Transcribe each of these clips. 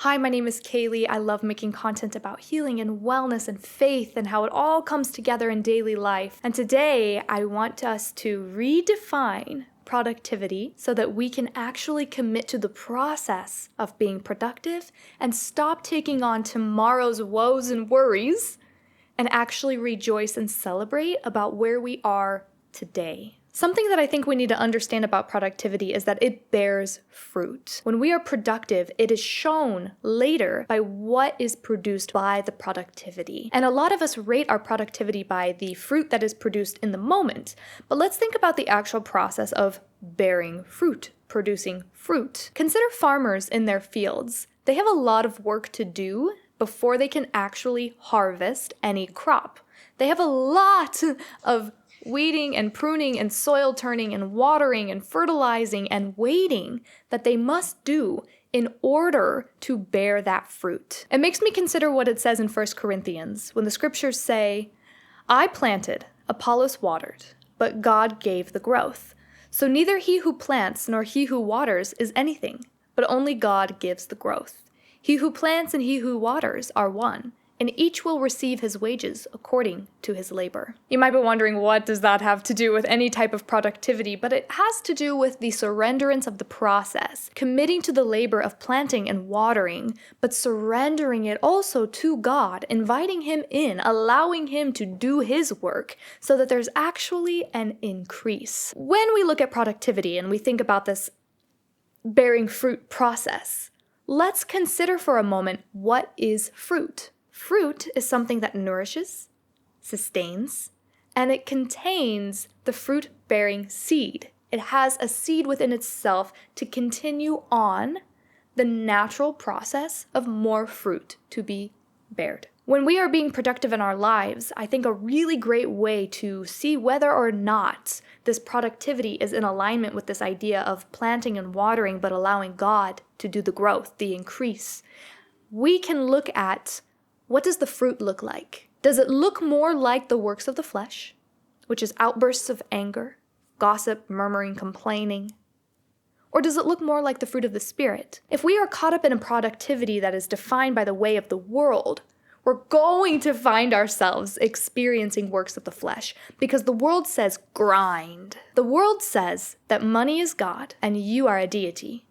Hi, my name is Kayleigh. I love making content about healing and wellness and faith and how it all comes together in daily life. And today I want us to redefine productivity so that we can actually commit to the process of being productive and stop taking on tomorrow's woes and worries and actually rejoice and celebrate about where we are today. Something that I think we need to understand about productivity is that it bears fruit. When we are productive, it is shown later by what is produced by the productivity. And a lot of us rate our productivity by the fruit that is produced in the moment. But let's think about the actual process of bearing fruit, producing fruit. Consider farmers in their fields. They have a lot of work to do before they can actually harvest any crop. They have a lot of weeding and pruning and soil turning and watering and fertilizing and waiting that they must do in order to bear that fruit. It makes me consider what it says in 1 Corinthians when the scriptures say, I planted, Apollos watered, but God gave the growth. So neither he who plants nor he who waters is anything, but only God gives the growth. He who plants and he who waters are one, and each will receive his wages according to his labor. You might be wondering, what does that have to do with any type of productivity? But it has to do with the surrenderance of the process, committing to the labor of planting and watering, but surrendering it also to God, inviting him in, allowing him to do his work so that there's actually an increase. When we look at productivity and we think about this bearing fruit process, let's consider for a moment, what is fruit? Fruit is something that nourishes, sustains, and it contains the fruit-bearing seed. It has a seed within itself to continue on the natural process of more fruit to be bared. When we are being productive in our lives, I think a really great way to see whether or not this productivity is in alignment with this idea of planting and watering, but allowing God to do the growth, the increase, we can look at, what does the fruit look like? Does it look more like the works of the flesh, which is outbursts of anger, gossip, murmuring, complaining? Or does it look more like the fruit of the Spirit? If we are caught up in a productivity that is defined by the way of the world, we're going to find ourselves experiencing works of the flesh because the world says grind. The world says that money is God and you are a deity.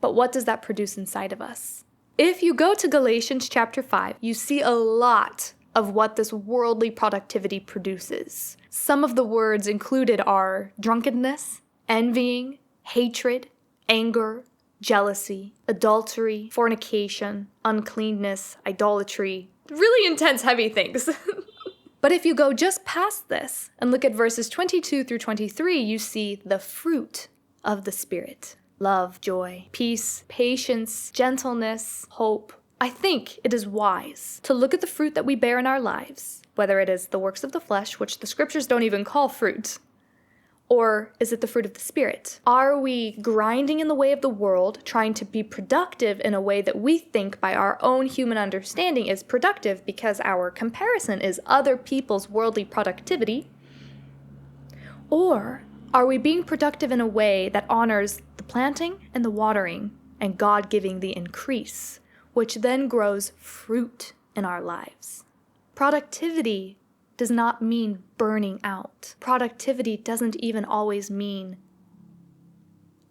But what does that produce inside of us? If you go to Galatians chapter 5, you see a lot of what this worldly productivity produces. Some of the words included are drunkenness, envying, hatred, anger, jealousy, adultery, fornication, uncleanness, idolatry, really intense, heavy things. But if you go just past this and look at verses 22 through 23, you see the fruit of the Spirit. Love, joy, peace, patience, gentleness, hope. I think it is wise to look at the fruit that we bear in our lives, whether it is the works of the flesh, which the scriptures don't even call fruit, or is it the fruit of the Spirit? Are we grinding in the way of the world, trying to be productive in a way that we think by our own human understanding is productive because our comparison is other people's worldly productivity? Or are we being productive in a way that honors the planting and the watering and God giving the increase, which then grows fruit in our lives? Productivity does not mean burning out. Productivity doesn't even always mean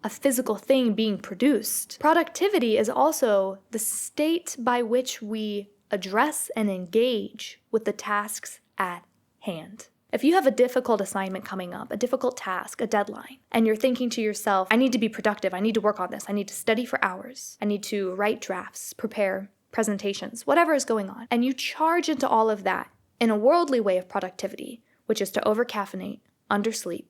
a physical thing being produced. Productivity is also the state by which we address and engage with the tasks at hand. If you have a difficult assignment coming up, a difficult task, a deadline, and you're thinking to yourself, I need to be productive, I need to work on this, I need to study for hours, I need to write drafts, prepare presentations, whatever is going on, and you charge into all of that in a worldly way of productivity, which is to overcaffeinate, undersleep,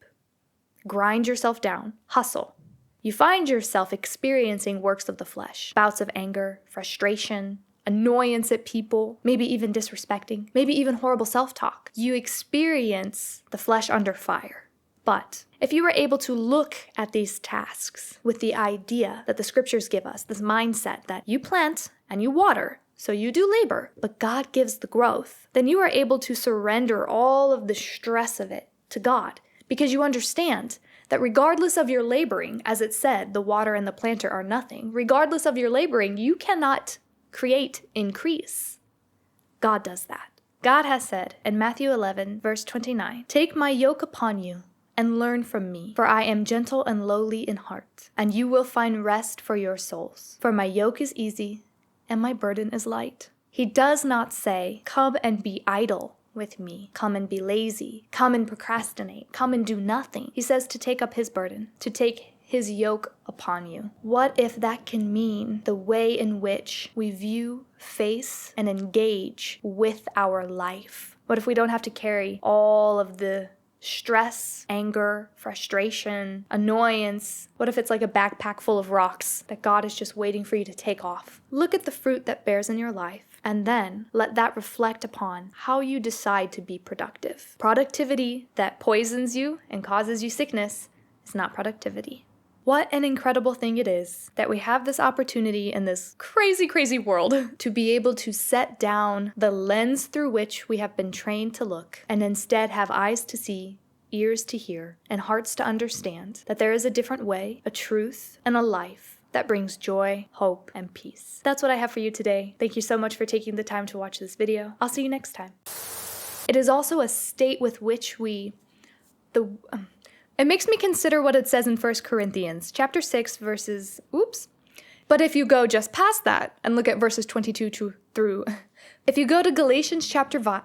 grind yourself down, hustle, you find yourself experiencing works of the flesh, bouts of anger, frustration, annoyance at people, maybe even disrespecting, maybe even horrible self-talk. You experience the flesh under fire. But if you were able to look at these tasks with the idea that the scriptures give us, this mindset that you plant and you water, so you do labor, but God gives the growth, then you are able to surrender all of the stress of it to God because you understand that regardless of your laboring, as it said, the water and the planter are nothing, regardless of your laboring, you cannot create increase. God does that. God has said in Matthew 11, verse 29, "Take my yoke upon you and learn from me, for I am gentle and lowly in heart, and you will find rest for your souls. For my yoke is easy and my burden is light." He does not say, "Come and be idle with me. Come and be lazy. Come and procrastinate. Come and do nothing." He says to take up his burden, to take his yoke upon you. What if that can mean the way in which we view, face, and engage with our life? What if we don't have to carry all of the stress, anger, frustration, annoyance? What if it's like a backpack full of rocks that God is just waiting for you to take off? Look at the fruit that bears in your life, and then let that reflect upon how you decide to be productive. Productivity that poisons you and causes you sickness is not productivity. What an incredible thing it is that we have this opportunity in this crazy, crazy world to be able to set down the lens through which we have been trained to look, and instead have eyes to see, ears to hear, and hearts to understand that there is a different way, a truth, and a life that brings joy, hope, and peace. That's what I have for you today. Thank you so much for taking the time to watch this video. I'll see you next time. It is also a state with which it makes me consider what it says in 1 Corinthians chapter 6 verses, But if you go just past that and look at verses 22 through, if you go to Galatians chapter 5,